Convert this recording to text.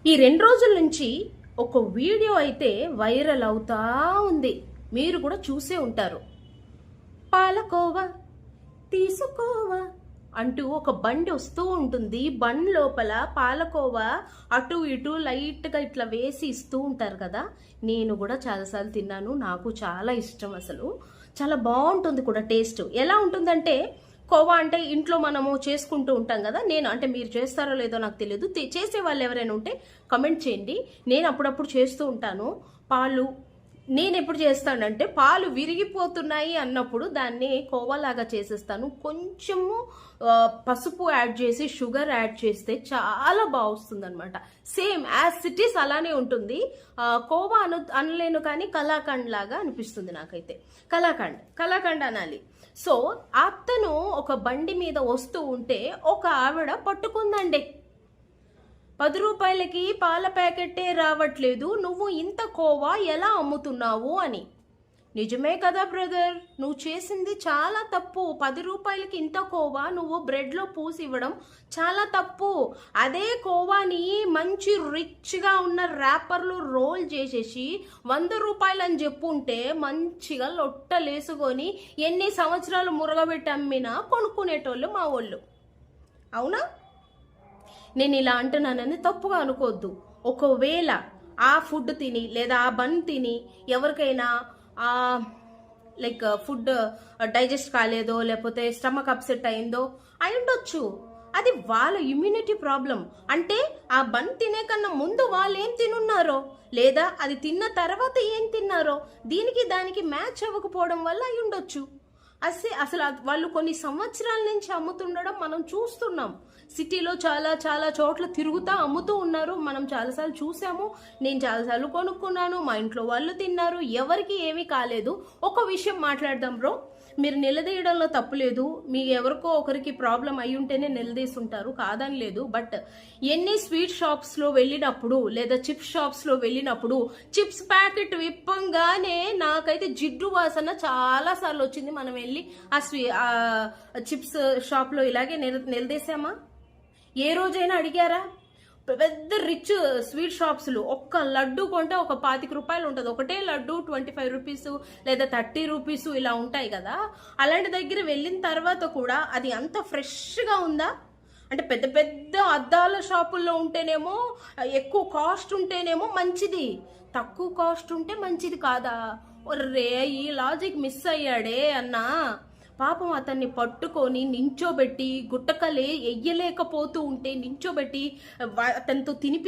ఈ 2 రోజుల నుంచి ఒక వీడియో అయితే వైరల్ అవుతా ఉంది. మీరు కూడా చూసే ఉంటారు. పాలకోవా తీసుకోవా అంటూ ఒక బండి వస్తూ ఉంటుంది. బండి లోపల పాలకోవా అటు ఇటు లైట్గా ఇట్లా వేసి ఇస్తూ ఉంటారు కదా. నేను కూడా చాలాసార్లు తిన్నాను. నాకు చాలా ఇష్టం. అసలు చాలా బాగుంటుంది కూడా. టేస్ట్ ఎలా ఉంటుందంటే, కోవా అంటే ఇంట్లో మనము చేసుకుంటూ ఉంటాం కదా. నేను అంటే మీరు చేస్తారో లేదో నాకు తెలియదు. చేసే వాళ్ళు ఎవరైనా ఉంటే కమెంట్ చేయండి. నేను అప్పుడప్పుడు చేస్తూ ఉంటాను. పాలు నేను ఎప్పుడు చేస్తానంటే, పాలు విరిగిపోతున్నాయి అన్నప్పుడు దాన్ని కోవాలాగా చేసేస్తాను. కొంచెము పసుపు యాడ్ చేసి షుగర్ యాడ్ చేస్తే చాలా బాగుస్తుంది అనమాట. సేమ్ యాజ్ ఇట్ ఈస్ అలానే ఉంటుంది. కోవా అనలేను కానీ కలాకండ్ లాగా అనిపిస్తుంది నాకైతే. కలాకండ్ అనాలి. సో అతను ఒక బండి మీద వస్తూ ఉంటే ఒక ఆవిడ పట్టుకుందండి. 10 రూపాయలకి పాల ప్యాకెట్టే రావట్లేదు, నువ్వు ఇంత కోవా ఎలా అమ్ముతున్నావు అని. నిజమే కదా బ్రదర్, నువ్వు చేసింది చాలా తప్పు. 10 రూపాయలకి ఇంత కోవా నువ్వు బ్రెడ్లో పూసి ఇవ్వడం చాలా తప్పు. అదే కోవాని మంచి రిచ్గా ఉన్న ర్యాపర్లు రోల్ చేసేసి 100 రూపాయలు అని చెప్పుంటే మంచిగా లొట్టలేసుకొని ఎన్ని సంవత్సరాలు మురగబెట్టి అమ్మినా కొనుక్కునేటోళ్ళు మా వాళ్ళు. అవునా? నేను ఇలా అంటున్నానని తప్పుగా అనుకోవద్దు. ఒకవేళ ఆ ఫుడ్ తిని లేదా ఆ బన్ తిని ఎవరికైనా లైక్ ఫుడ్ డైజెస్ట్ కాలేదో, లేకపోతే స్టమక్ అప్సెట్ అయిందో అయి ఉండొచ్చు. అది వాళ్ళ ఇమ్యూనిటీ ప్రాబ్లం. అంటే ఆ బన్ తినే కన్నా ముందు వాళ్ళు ఏం తినున్నారో, లేదా అది తిన్న తర్వాత ఏం తిన్నారో దీనికి దానికి మ్యాచ్ అవ్వకపోవడం వల్ల అయి ఉండొచ్చు. అసలు వాళ్ళు కొన్ని సంవత్సరాల నుంచి అమ్ముతుండడం మనం చూస్తున్నాం. సిటీలో చాలా చాలా చోట్ల తిరుగుతా అమ్ముతూ ఉన్నారు. మనం చాలాసార్లు చూసాము. నేను చాలాసార్లు కొనుక్కున్నాను. మా ఇంట్లో వాళ్ళు తిన్నారు. ఎవరికి ఏమీ కాలేదు. ఒక విషయం మాట్లాడదాం బ్రో. మీరు నిలదీయడంలో తప్పులేదు. మీ ఎవరికో ఒకరికి ప్రాబ్లం అయి ఉంటేనే నిలదీస్తుంటారు, కాదని లేదు. బట్ ఎన్ని స్వీట్ షాప్స్లో వెళ్ళినప్పుడు లేదా చిప్స్ షాప్స్లో వెళ్ళినప్పుడు చిప్స్ ప్యాకెట్ విప్పంగానే నాకైతే జిడ్డు వాసన చాలా సార్లు వచ్చింది. మనం వెళ్ళి ఆ చిప్స్ షాప్లో ఇలాగే నిలదీసామా? ఏ రోజైనా అడిగారా? పెద్ద రిచ్ స్వీట్ షాప్స్లో ఒక్క లడ్డు కొంటే ఒక 25 రూపాయలు ఉంటుంది. ఒకటే లడ్డు 25 రూపీస్ లేదా 30 రూపీస్ ఇలా ఉంటాయి కదా. అలాంటి దగ్గర వెళ్ళిన తర్వాత కూడా అది అంత ఫ్రెష్గా ఉందా? అంటే పెద్ద పెద్ద అద్దాల షాపుల్లో ఉంటేనేమో ఎక్కువ కాస్ట్ ఉంటేనేమో మంచిది, తక్కువ కాస్ట్ ఉంటే మంచిది కాదా? ఒర్రే, ఈ లాజిక్ మిస్ అయ్యాడే అన్నా. పాపం అతన్ని పట్టుకొని నించోబెట్టి గుట్టకలే ఎయ్యలేకపోతూ ఉంటే నించోబెట్టి అతనితో తినిపి